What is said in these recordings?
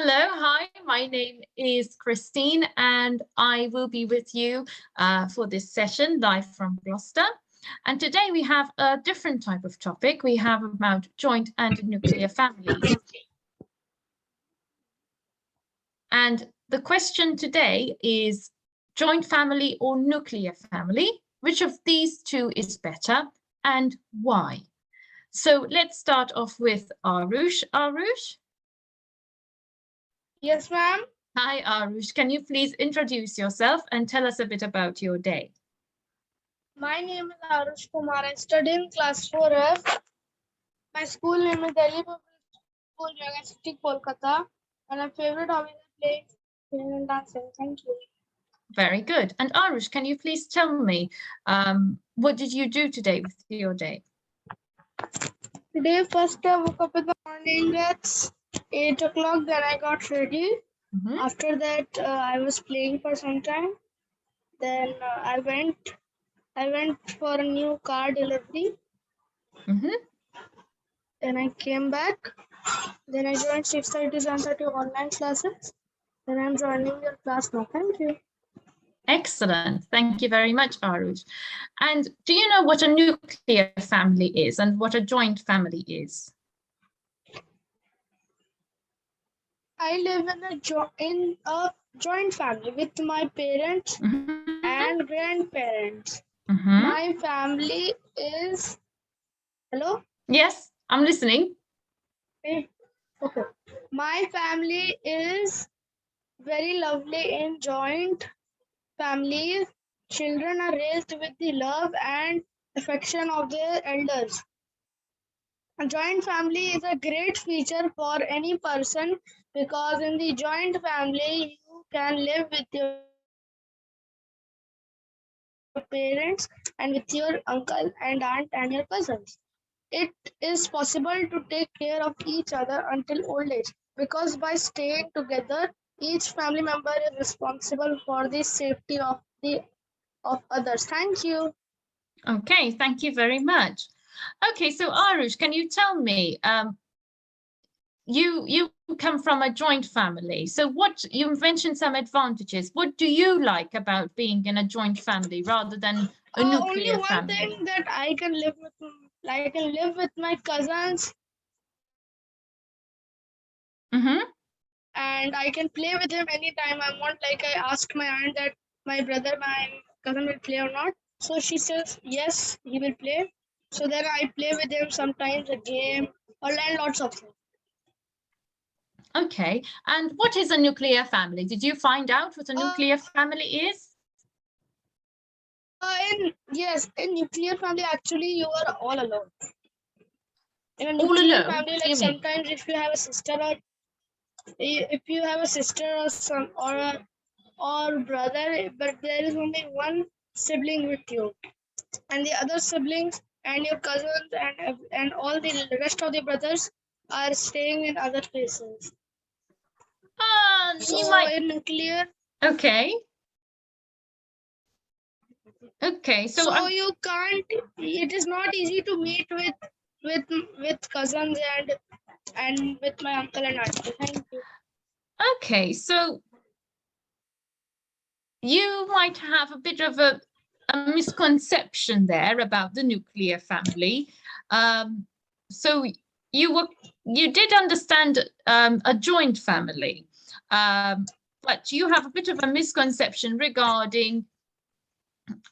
Hello, hi, my name is Christine and I will be with you for this session live from Gloucester. And today we have a different type of topic. We have about joint and nuclear families. And the question today is joint family or nuclear family? Which of these two is better and why? So let's start off with Arush. Arush? Yes, ma'am. Hi, Arush. Can you please introduce yourself and tell us a bit about your day? My name is Arush Kumar. I study in class 4F. My school name is Delhi Public School, University, Kolkata. And my favorite hobby is playing singing and dancing. Thank you. Very good. And Arush, can you please tell me what did you do today with your day? Today, first I woke up in the morning at 8 o'clock. Then I got ready. After that, I was playing for some time. Then I went for a new car delivery. Then I came back. Then I joined 6:30 to 7:30 online classes. Then I'm joining your class now. Thank you. Excellent. Thank you very much, Arush. And do you know what a nuclear family is and what a joint family is? I live in a joint family with my parents and grandparents. My family is... Hello? Yes, I'm listening. Okay. My family is very lovely in joint families. Children are raised with the love and affection of their elders. A joint family is a great feature for any person because in the joint family you can live with your parents and with your uncle and aunt and your cousins. It is possible to take care of each other until old age because by staying together, each family member is responsible for the safety of others. Thank you. Okay, thank you very much. Okay, so Arush, can you tell me, you come from a joint family. So what, you mentioned some advantages. What do you like about being in a joint family rather than a nuclear family? Only one thing that I can live with my cousins. And I can play with him anytime I want. Like I asked my aunt that my cousin will play or not. So she says yes, he will play. So then I play with him sometimes a game or learn lots of things. Okay, and what is a nuclear family? Did you find out what a nuclear family is? In nuclear family, actually you are all alone. In a All nuclear alone? family, like sometimes if you have a sister or son or brother, but there is only one sibling with you, and the other siblings and your cousins and all the rest of the brothers are staying in other places. In nuclear. Okay. Okay, so you can't. It is not easy to meet with cousins and with my uncle and auntie. Thank you. Okay, so you might have a bit of a misconception there about the nuclear family. So you did understand a joint family, but you have a bit of a misconception regarding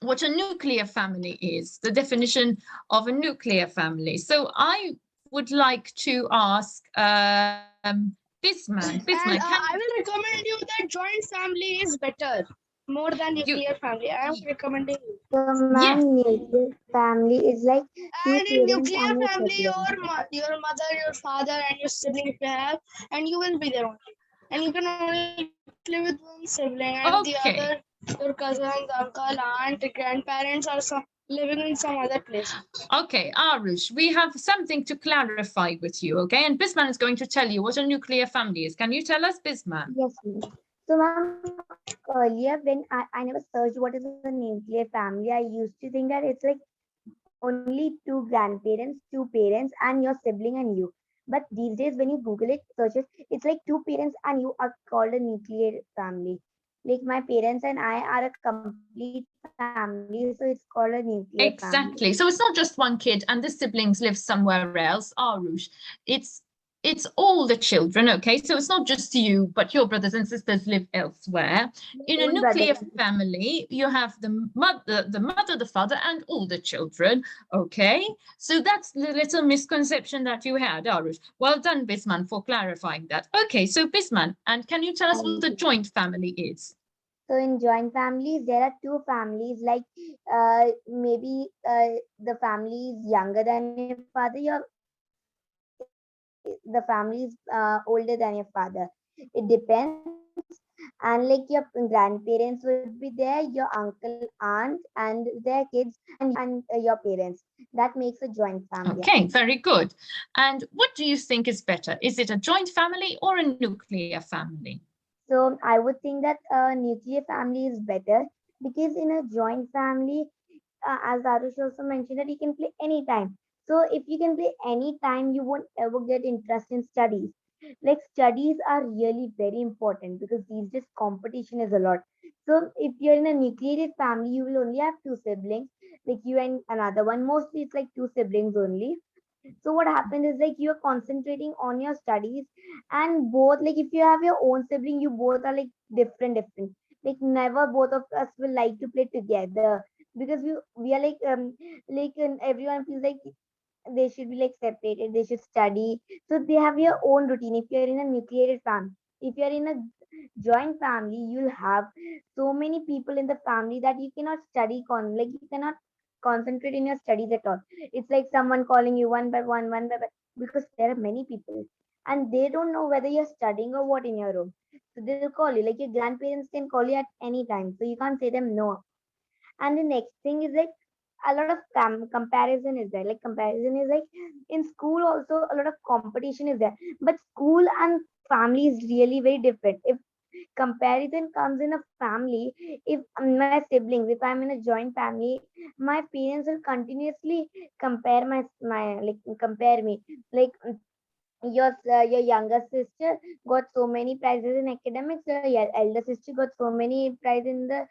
what a nuclear family is, the definition of a nuclear family. So I would like to ask Bisman. I will recommend you that joint family is better, more than nuclear family. I am recommending you. So, ma'am, nuclear family is like and in nuclear family, your mother, your father, and your sibling if you have, and you will be there only. And you can only live with one sibling, and the other, your cousins, uncle, aunt, grandparents are living in some other place. Okay, Arush, we have something to clarify with you, okay? And Bisman is going to tell you what a nuclear family is. Can you tell us, Bisman? Yes, ma'am. So, ma'am, earlier when I never searched what is a nuclear family, I used to think that it's like only two grandparents, two parents, and your sibling and you. But these days, when you Google it, searches, it's like two parents and you are called a nuclear family. Like my parents and I are a complete family, so it's called a nuclear family. Exactly. So it's not just one kid and the siblings live somewhere else, Arush. It's all the children, okay? So it's not just you, but your brothers and sisters live elsewhere. My In a own brothers nuclear and sisters. family, you have the mother, the father, and all the children, okay? So that's the little misconception that you had, Arush. Well done, Bisman, for clarifying that. Okay, so Bisman, and can you tell us what And a joint family is? so in joint families, there are two families. Like maybe the family is younger than your father. The family is older than your father. It depends. And like your grandparents would be there, your uncle, aunt, and their kids, and your parents. That makes a joint family actually. Okay, very good. And what do you think is better? Is it a joint family or a nuclear family? So I would think that a nuclear family is better because in a joint family, as Arush also mentioned, that you can play anytime. So if you can play anytime, you won't ever get interest in studies. Like studies are really very important because these days competition is a lot. So if you're in a nuclear family, you will only have two siblings, like you and another one. Mostly it's like two siblings only. So what happens is like you're concentrating on your studies, and both, like if you have your own sibling, you both are like different. Like never both of us will like to play together because we are like everyone feels like they should be like separated, they should study. So they have your own routine. If you're in a nucleated family, if you're in a joint family, you'll have so many people in the family that you cannot like you cannot concentrate in your studies at all. It's like someone calling you one by one, because there are many people and they don't know whether you're studying or what in your room. So they'll call you, like your grandparents can call you at any time, so you can't say them no. And the next thing is like a lot of comparison is there. Like comparison is like in school also a lot of competition is there, but school and family is really very different. If comparison comes in a family, if my siblings, if I'm in a joint family, my parents will continuously compare me, like your younger sister got so many prizes in academics, your elder sister got so many prizes in the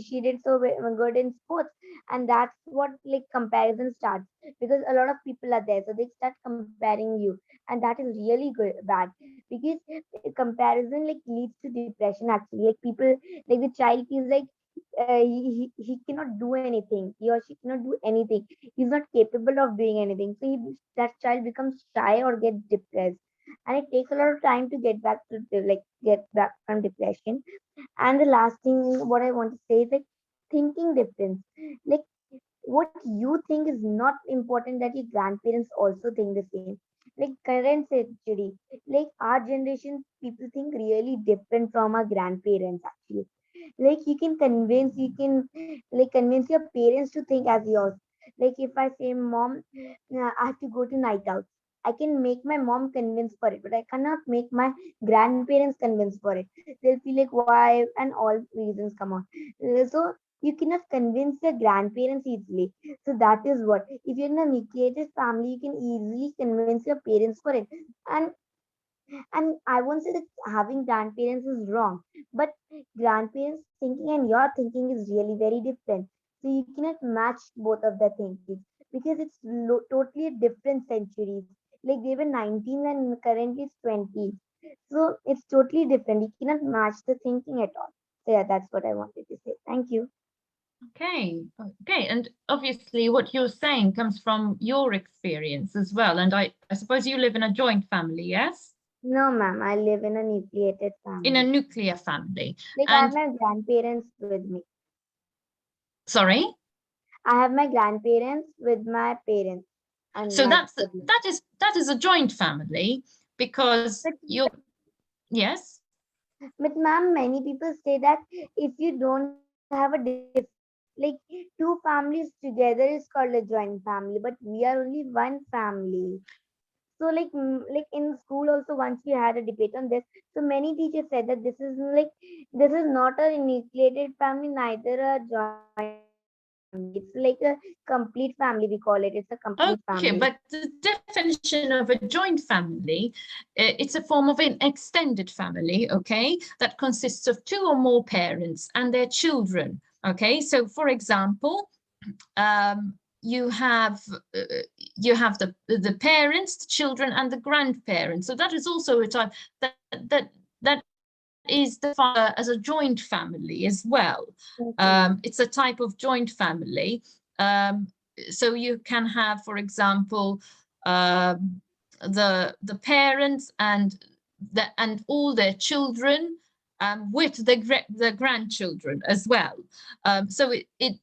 she did so good in sports. And that's what like comparison starts, because a lot of people are there, so they start comparing you. And that is really good bad, because comparison like leads to depression actually. Like people, like the child feels like he cannot do anything, he or she cannot do anything, he's not capable of doing anything. So that child becomes shy or gets depressed, and it takes a lot of time to get back to get back from depression. And the last thing what I want to say is like thinking difference. Like what you think is not important that your grandparents also think the same. Like current century, like our generation, people think really different from our grandparents actually. Like you can like convince your parents to think as yours. Like if I say, mom, I have to go to night out, I can make my mom convince for it, but I cannot make my grandparents convince for it. They'll feel like why, and all reasons come on. So you cannot convince your grandparents easily. So that is what, if you're in a nucleated family, you can easily convince your parents for it. and and I won't say that having grandparents is wrong, but grandparents thinking and your thinking is really very different. So you cannot match both of the thinking, because it's totally different centuries. Like they were 19 and currently it's 20. So it's totally different. You cannot match the thinking at all. So yeah, that's what I wanted to say. Thank you. Okay, okay. And obviously, what you're saying comes from your experience as well. And I suppose you live in a joint family, yes? No, ma'am, I live in a nucleated In a family. nuclear family. Like I have And my grandparents with me. sorry, I have my grandparents with my parents and so my that's siblings. that is a joint family because But, you're yes. but ma'am, many people say that if you don't have a like two families together is called a joint family, but we are only one family. So like in school also once we had a debate on this. So many teachers said that this is not a nucleated family, neither a joint family. It's like a complete family, we call it. It's a complete Okay, family. but the definition of a joint family, it's a form of an extended family, okay, that consists of two or more parents and their children, okay? So, for example, you have the parents, the children, and the grandparents. So that is also a type that is defined as a joint family as well. Okay. It's a type of joint family. So you can have, for example, the parents and all their children, with the grandchildren as well. So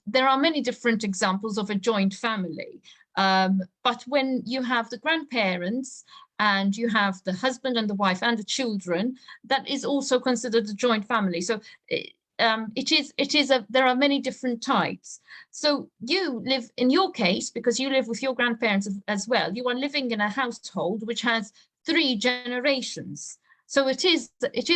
there are many different examples of a joint family. But when you have the grandparents and you have the husband and the wife and the children, that is also considered a joint family. So there are many different types. So you live, in your case, because you live with your grandparents as well, you are living in a household which has 3 generations. So it is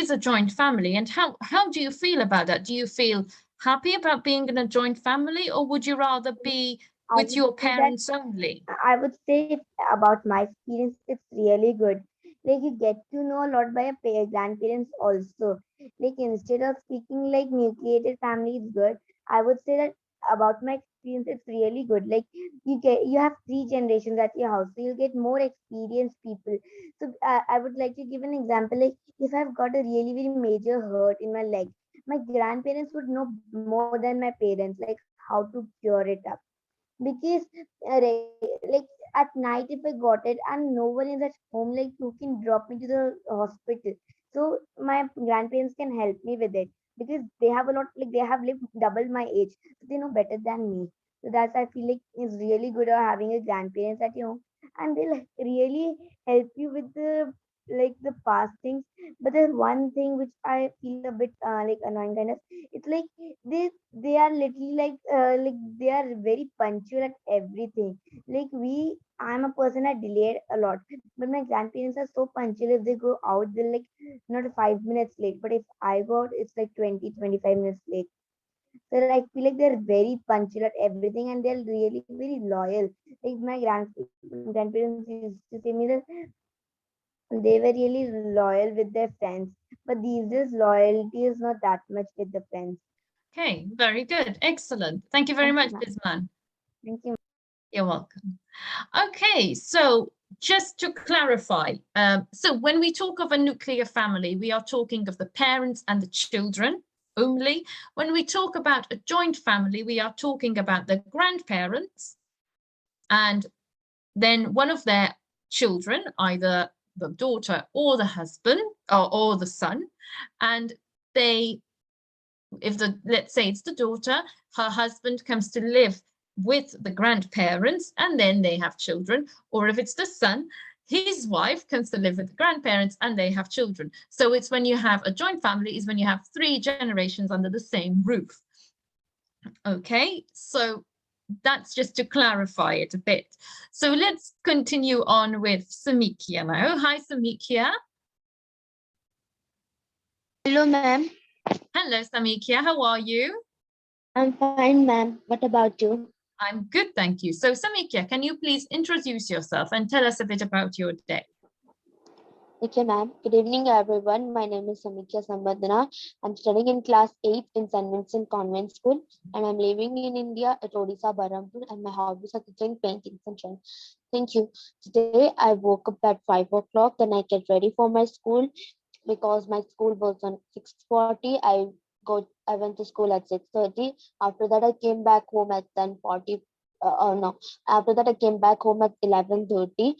a joint family. And how do you feel about that? Do you feel happy about being in a joint family, or would you rather be I with would your say that parents only? I would say about my experience, it's really good. Like you get to know a lot by your grandparents also. Like instead of speaking like nucleated family is good, I would say that about my experience, it's really good. Like you have 3 generations at your house, so you'll get more experienced people. So I would like to give an example. Like if I've got a really very major hurt in my leg, my grandparents would know more than my parents, like how to cure it up because like at night if I got it and no one is at home like who can drop me to the hospital, so my grandparents can help me with it because they have a lot, like they have lived double my age, so they know better than me. So that's, I feel like it's really good having a grandparents at your home, and they'll really help you with the like the past things. But there's one thing which I feel a bit like annoying kind of. It's like they are literally like they are very punctual at everything. Like I'm a person that delayed a lot, but my grandparents are so punctual. If they go out, they're like not 5 minutes late, but if I go out, it's like 20-25 minutes late. So I feel like they're very punctual at everything, and they're really very loyal. Like my grandparents used to say me that they were really loyal with their friends, but these days loyalty is not that much with the friends. Okay, very good. Excellent. Thank you very Thank much, you, ma'am. Bisman. Thank you. You're welcome. Okay, so just to clarify, so when we talk of a nuclear family, we are talking of the parents and the children only. When we talk about a joint family, we are talking about the grandparents and then one of their children, either the daughter or the husband or the son, and they, let's say it's the daughter, her husband comes to live with the grandparents and then they have children, or if it's the son, his wife comes to live with the grandparents and they have children. So it's when you have a joint family is when you have 3 generations under the same roof. Okay, so that's just to clarify it a bit. So let's continue on with Samikia now. Hi, Samikia. Hello, ma'am. Hello, Samikia. How are you? I'm fine, ma'am. What about you? I'm good, thank you. So, Samikia, can you please introduce yourself and tell us a bit about your day? Okay, ma'am. Good evening, everyone. My name is Samikya Sambandana. I'm studying in class 8 in St. Vincent Convent School, and I'm living in India at Odisha, Berhampur, and my hobbies are cooking, painting, and drawing. Thank you. Today, I woke up at 5 o'clock, then I get ready for my school because my school was on 6:40. I went to school at 6:30. After that, I came back home at 10:40. No. After that, I came back home at 11:30.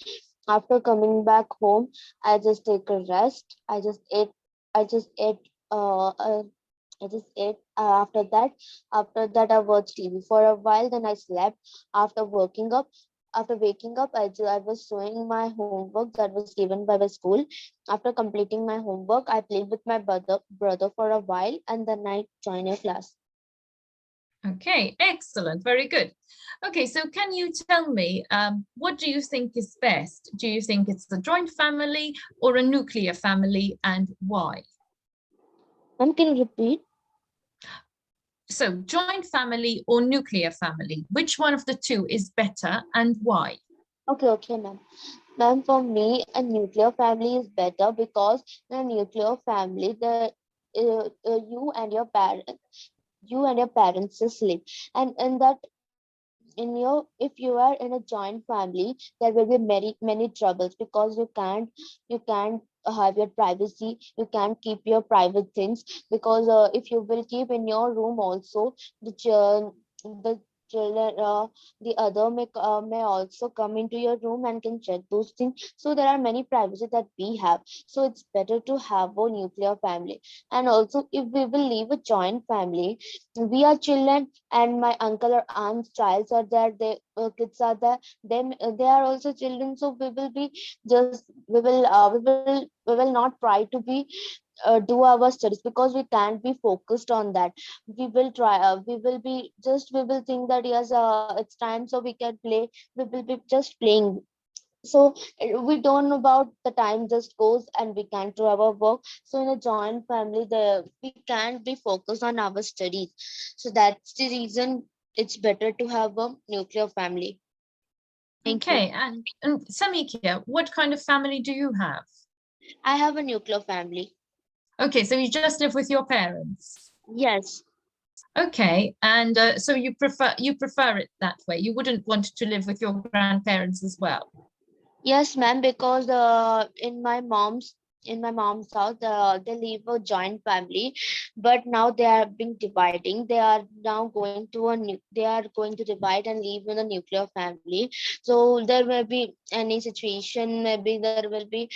After coming back home, I just take a rest. I just ate. I just ate. After that, I watched TV for a while. Then I slept. After waking up, I was doing my homework that was given by the school. After completing my homework, I played with my brother for a while, and then I joined a class. Okay, excellent, very good. Okay, so can you tell me, what do you think is best? Do you think it's a joint family or a nuclear family, and why? Ma'am, can you repeat? So joint family or nuclear family, which one of the two is better and why? Okay, ma'am. Ma'am, for me, a nuclear family is better because in a nuclear family, you and your parents just live, and in that in your if you are in a joint family, there will be many troubles because you can't have your privacy, you can't keep your private things, because if you will keep in your room also, the children the other may also come into your room and can check those things. So there are many privacy that we have, so it's better to have a nuclear family. And also, if we will leave a joint family, we are children and my uncle or aunt's childs are there, they kids are there, them they are also children, so we will be just we will not try to be do our studies because we can't be focused on that. We will try we will think that yes, it's time so we can play, we will be just playing. So we don't know about the time just goes and we can't do our work. So in a joint family, we can't be focused on our studies. So that's the reason it's better to have a nuclear family. Thank you. Okay, and Samikya, what kind of family do you have? I have a nuclear family. Okay, so you just live with your parents. Yes. Okay, and so you prefer it that way. You wouldn't want to live with your grandparents as well. Yes, ma'am, because in my mom's house, they live a joint family, but now they are being dividing. They are going to divide and live in a nuclear family. So there will be any situation, maybe there will be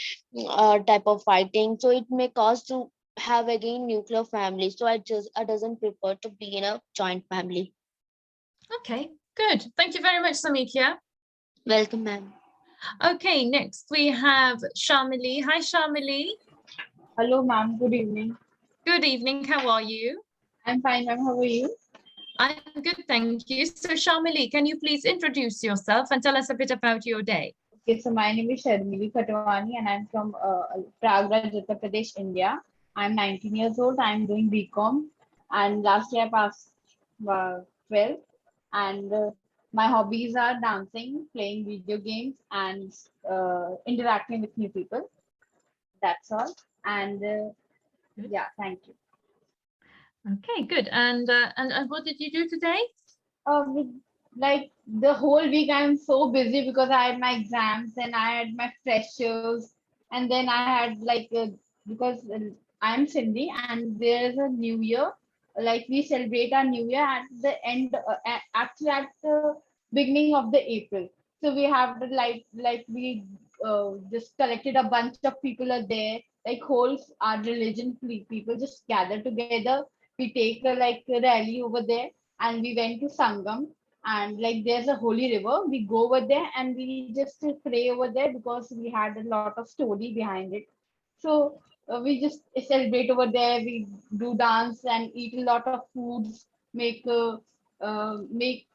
type of fighting. So it may cause to have again nuclear family. So I doesn't prefer to be in a joint family. Okay, good. Thank you very much, Samikya. Welcome, ma'am. Okay, next we have Shamili. Hi, Shamili. Hello, ma'am. Good evening. Good evening. How are you? I'm fine, ma'am. How are you? I'm good, thank you. So, Shamili, can you please introduce yourself and tell us a bit about your day? Okay, so my name is Sharmili Khatwani and I'm from Prayagraj, Uttar Pradesh, India. I'm 19 years old. I'm doing BCom and last year I passed 12th. And my hobbies are dancing, playing video games, and interacting with new people. That's all. And Good. yeah, thank you. Okay, good. And what did you do today? Like the whole week I'm so busy because I had my exams and I had my freshers and then I had because I'm Sindhi and there's a new year, like we celebrate our new year at the end actually at the beginning of the April. So we have to we just collected a bunch of people are there, like whole our religion people just gather together. We take a rally over there and we went to Sangam, and like there's a holy river, we go over there and we just pray over there because we had a lot of story behind it. So we just celebrate over there, we do dance and eat a lot of foods, make uh, make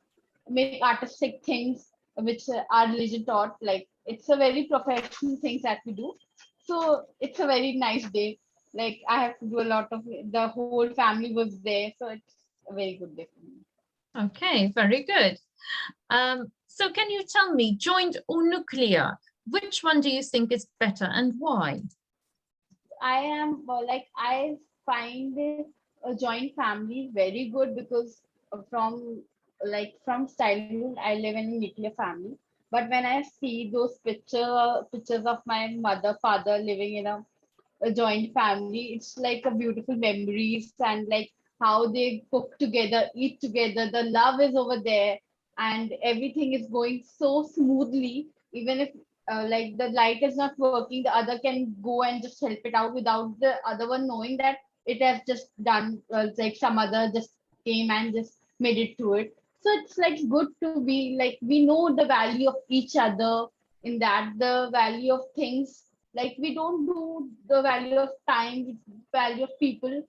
make artistic things which our religion taught. Like it's a very professional things that we do. So it's a very nice day. Like I have to do a lot of, the whole family was there, so it's a very good day for me. Okay, very good. So can you tell me, joint or nuclear, which one do you think is better and why? I am I find a joint family very good because from childhood I live in a nuclear family. But when I see those pictures of my mother, father living in a joint family, it's like a beautiful memories and like how they cook together, eat together. The love is over there, and everything is going so smoothly. Even if like the light is not working, the other can go and just help it out without the other one knowing that it has just done. Like some other just came and just made it through it. So it's like good to be like we know the value of each other, in that the value of things, like we don't do the value of time, value of people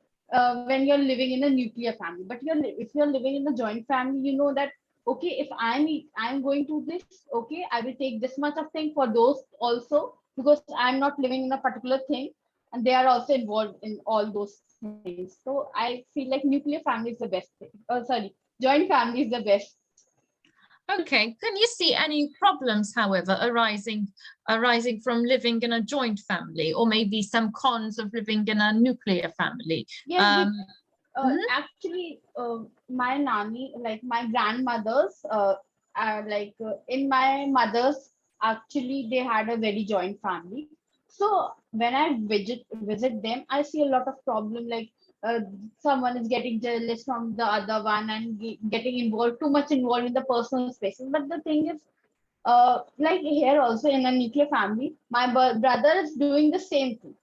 when you're living in a nuclear family. But if you're living in a joint family, you know that okay, if I'm going to this, okay, I will take this much of thing for those also, because I'm not living in a particular thing. and they are also involved in all those things. So I feel like nuclear family is the best thing. Oh, sorry, joint family is the best. Okay, can you see any problems, however, arising from living in a joint family, or maybe some cons of living in a nuclear family? Yes, Mhm. actually, my nanny, like my grandmothers, are like in my mother's, actually they had a very joint family. So when I visit them, I see a lot of problem, like uh, someone is getting jealous from the other one and getting involved too much involved in the personal spaces. But the thing is, like here also in a nuclear family, my brother is doing the same thing.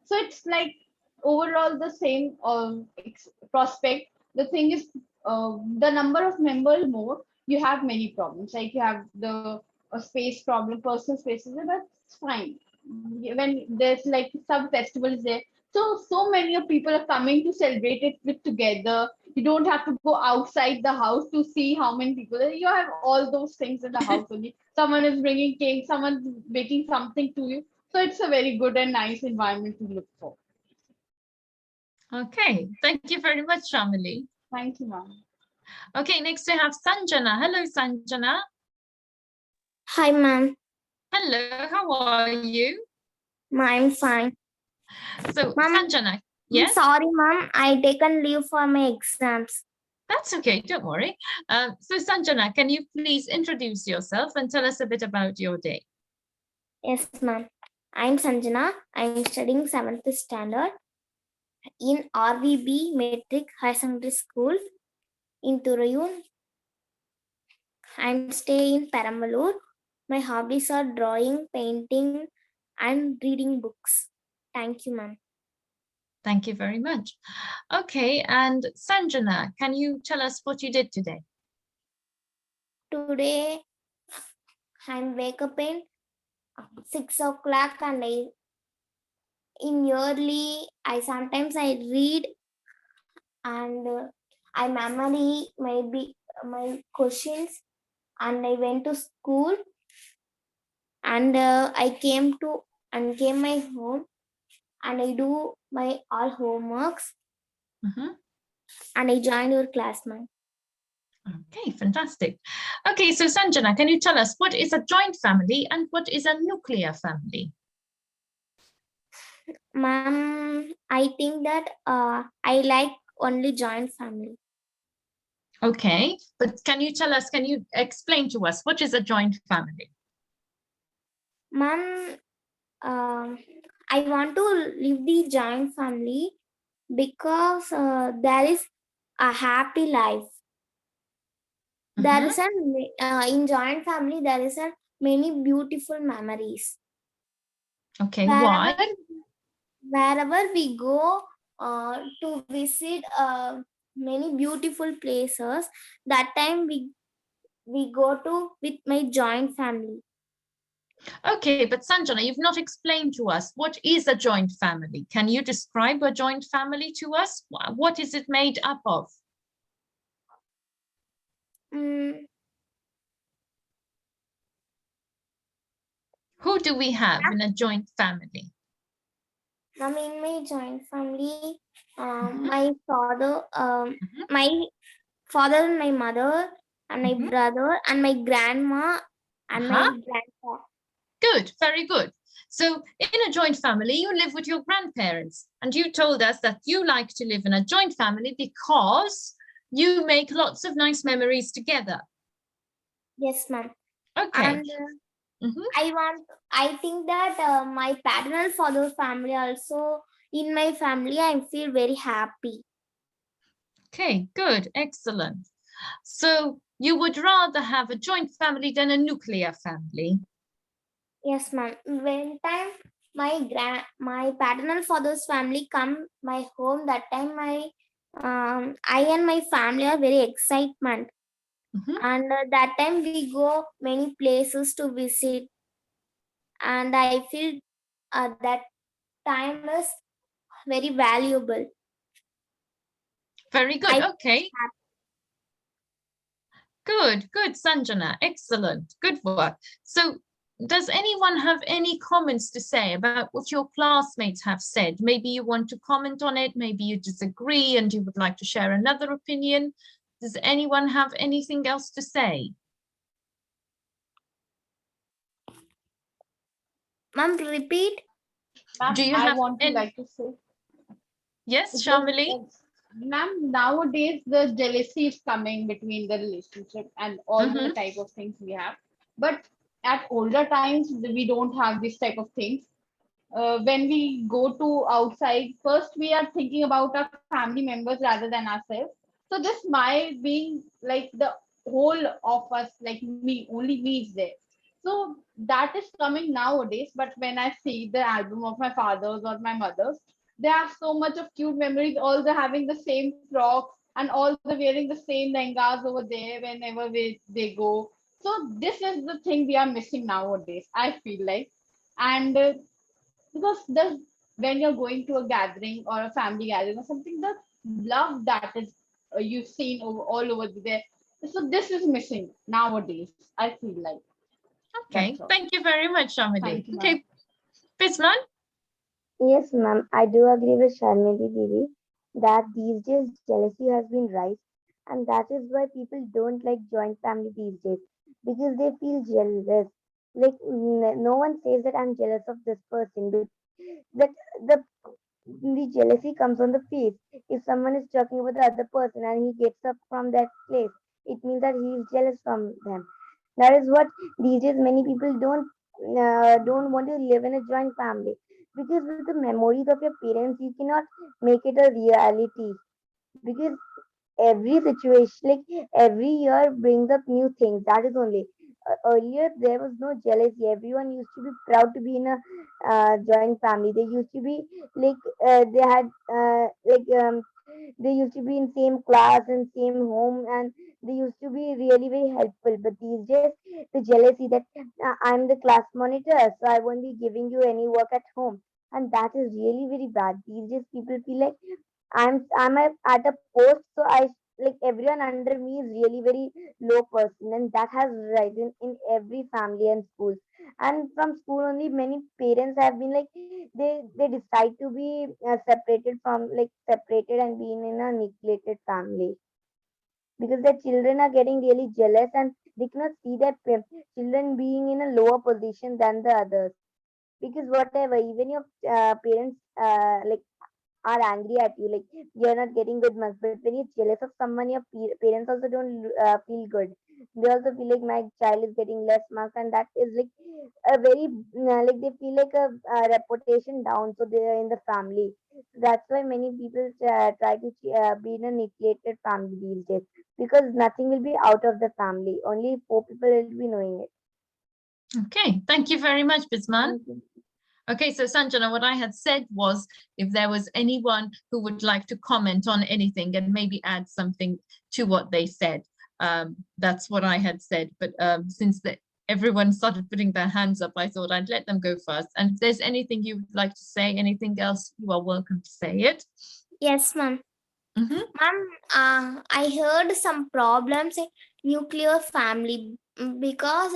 So it's like overall the same prospect. The thing is, the number of members more, you have many problems. Like you have the space problem, personal spaces, and that's fine. When there's like some festivals there, so many of people are coming to celebrate it with together. You don't have to go outside the house to see how many people. You have all those things in the house only. Someone is bringing cake, someone's baking something to you. So it's a very good and nice environment to look for. Okay, thank you very much, Shamali. Thank you, ma'am. Okay, next we have Sanjana. Hello, Sanjana. Hi, ma'am. Hello, how are you? I'm fine. So, Ma'am, Sanjana, yes? sorry, ma'am. I taken leave for my exams. That's okay, don't worry. So, Sanjana, can you please introduce yourself and tell us a bit about your day? Yes, ma'am. I'm Sanjana. I'm studying 7th standard in RVB Metric High Secondary School in Turayun. I'm staying in Perambalur. My hobbies are drawing, painting, and reading books. Thank you, ma'am. Thank you very much. Okay, and Sanjana, can you tell us what you did today? Today, I'm wake up in 6 o'clock and in early I sometimes I read and I memory maybe my questions and I went to school and I came my home and I do my all homeworks Mhm. and I joined your class, ma'am. Okay, fantastic. Okay, so Sanjana, can you tell us what is a joint family and what is a nuclear family? Ma'am, I think that I like only joint family. Okay, but can you tell us, can you explain to us what is a joint family? Ma'am, I want to live the joint family because there is a happy life. There is in joint family there is a many beautiful memories. Okay, Wherever, why? wherever we go to visit many beautiful places, that time we go to with my joint family. Okay, but Sanjana, you've not explained to us what is a joint family. Can you describe a joint family to us? What is it made up of? Mm, Who do we have in a joint family? I mean, my joint family, Mhm. my father and my mother and my Mhm. brother and my grandma and my Uh-huh. grandpa. Good, very good. So in a joint family, you live with your grandparents, and you told us that you like to live in a joint family because you make lots of nice memories together. Yes, ma'am. Okay. And Mhm. I think that my paternal father family also, in my family, I feel very happy. Okay, good, excellent. So you would rather have a joint family than a nuclear family? Yes, ma'am. When time my paternal father's family come my home, that time I and my family are very excitement. Mhm. And that time we go many places to visit and I feel that time is very valuable. Very good, I okay. Good, good, Sanjana, excellent, good work. So does anyone have any comments to say about what your classmates have said? Maybe you want to comment on it, maybe you disagree and you would like to share another opinion. Does anyone have anything else to say? Ma'am, repeat. Ma'am, Do you I have want to any? like to say, Yes, because, Shamali? ma'am, nowadays the jealousy is coming between the relationship and all the type of things we have. But at older times, we don't have this type of things. When we go to outside, first we are thinking about our family members rather than ourselves. So this my being like the whole of us, like me, only me is there. So that is coming nowadays. But when I see the album of my fathers or my mothers, they have so much of cute memories. All the having the same frock and all the wearing the same lehengas over there whenever they go. So this is the thing we are missing nowadays, I feel like. And because the when you're going to a gathering or a family gathering or something, the love that is you've seen all over there. So this is missing nowadays, I feel like. Okay, That's all. thank you very much, Shamali. Thank you, ma'am. Okay, Bisman? Yes, ma'am. I do agree with Sharmili Didi that these days jealousy has been rise, and that is why people don't like joint family these days because they feel jealous. Like no one says that I'm jealous of this person, but that the jealousy comes on the face. If someone is talking about the other person and he gets up from that place, it means that he is jealous from them. That is what these days many people don't want to live in a joint family because with the memories of your parents, you cannot make it a reality because every situation, like every year, brings up new things. That is only. Earlier, there was no jealousy. Everyone used to be proud to be in a joint family. They used to be like they had they used to be in same class and same home, and they used to be really very helpful. But these days, the jealousy that I'm the class monitor, so I won't be giving you any work at home, and that is really very bad. These days, people feel like at a post, so I like everyone under me is really very low person, and that has risen in every family and schools. And from school only, many parents have been like they decide to be separated and being in a neglected family because their children are getting really jealous and they cannot see their children being in a lower position than the others because whatever even your parents are angry at you like you're not getting good marks, but when you're jealous of someone your parents also don't feel good. They also feel like my child is getting less marks, and that is like a very like they feel like a reputation down so they're in the family. That's why many people try to be in a neglected family these days because nothing will be out of the family, only four people will be knowing it. Okay, thank you very much, Bisman. Thank you. Okay, so Sanjana, what I had said was if there was anyone who would like to comment on anything and maybe add something to what they said, that's what I had said. But since everyone started putting their hands up, I thought I'd let them go first. And if there's anything you would like to say, anything else, you are welcome to say it. Yes, ma'am. Mhm. Ma'am, I heard some problems in nuclear family because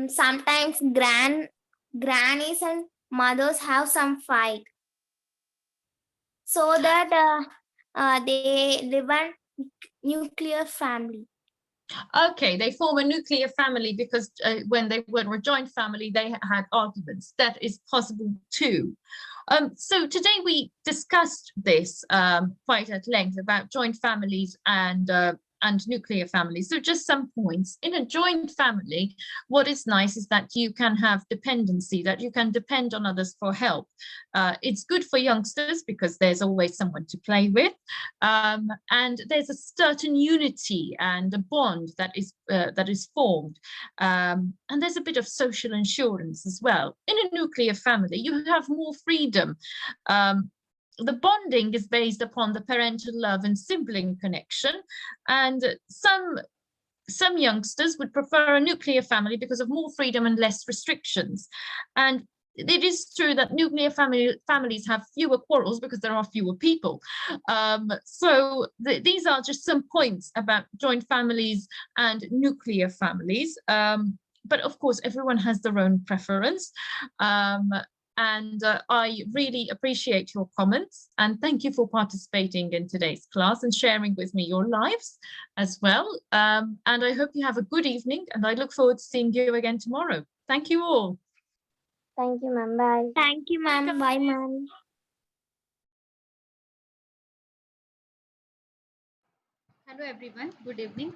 sometimes grannies and mothers have some fight, so that they live in nuclear family. Okay, they form a nuclear family because when they were a joint family, they had arguments. That is possible too. So today we discussed this quite at length about joint families and nuclear families. So just some points. In a joint family, what is nice is that you can have dependency, that you can depend on others for help. It's good for youngsters because there's always someone to play with. And there's a certain unity and a bond that is formed. And there's a bit of social insurance as well. In a nuclear family, you have more freedom. The bonding is based upon the parental love and sibling connection, and some youngsters would prefer a nuclear family because of more freedom and less restrictions. And it is true that nuclear families have fewer quarrels because there are fewer people. So these are just some points about joint families and nuclear families. but of course, everyone has their own preference. And I really appreciate your comments, and thank you for participating in today's class and sharing with me your lives as well. And I hope you have a good evening, and I look forward to seeing you again tomorrow. Thank you all. Thank you, ma'am. Bye. Thank you, ma'am. Bye, ma'am. Hello everyone, good evening.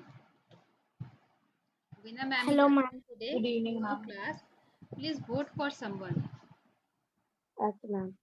Veena ma'am Hello, is ma'am. absent today. Good evening, No ma'am. class. Please vote for someone. Okay, ma'am.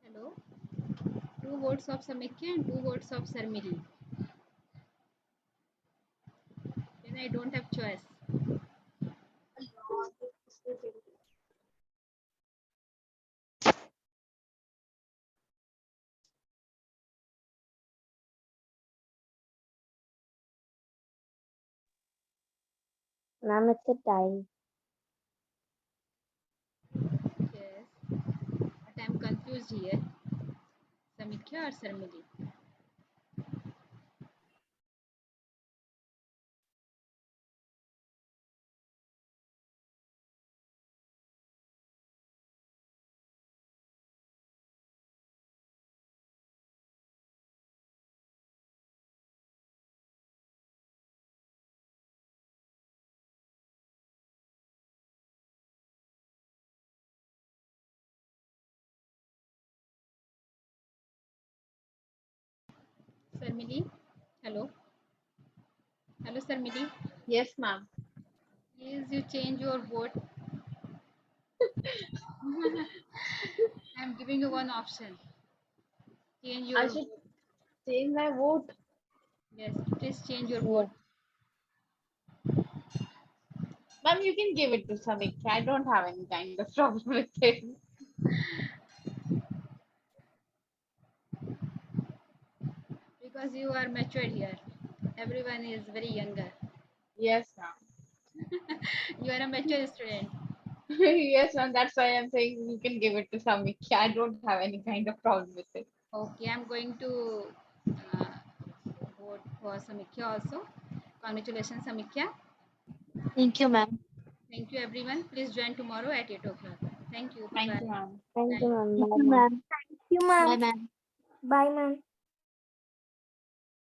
Hello. 2 votes of Samikya and 2 votes of Sarmili. Then I don't have choice. Ma'am, it's a tie. Yes. But I'm confused here. Samikya or Sarmili? Sarmili? Hello. Hello Sarmili. Yes, ma'am. Please you change your vote. I'm giving you one option. Change I your should change my vote. yes, please change your Yes. vote. Ma'am, you can give it to Samikya. I don't have any kind of problem with it. Because you are matured here. Everyone is very younger. Yes, ma'am. You are a mature student. Yes, ma'am. That's why I'm saying you can give it to Samikya. I don't have any kind of problem with it. Okay, I'm going to uh, vote for Samikya also. Congratulations, Samikya. Thank you, ma'am. Thank you, everyone. Please join tomorrow at 8 o'clock. Thank you. Thank Bye-bye. you, ma'am. Thank you, ma'am. Thank Bye, you, ma'am. ma'am. Thank you, Bye, ma'am. ma'am. Bye, ma'am.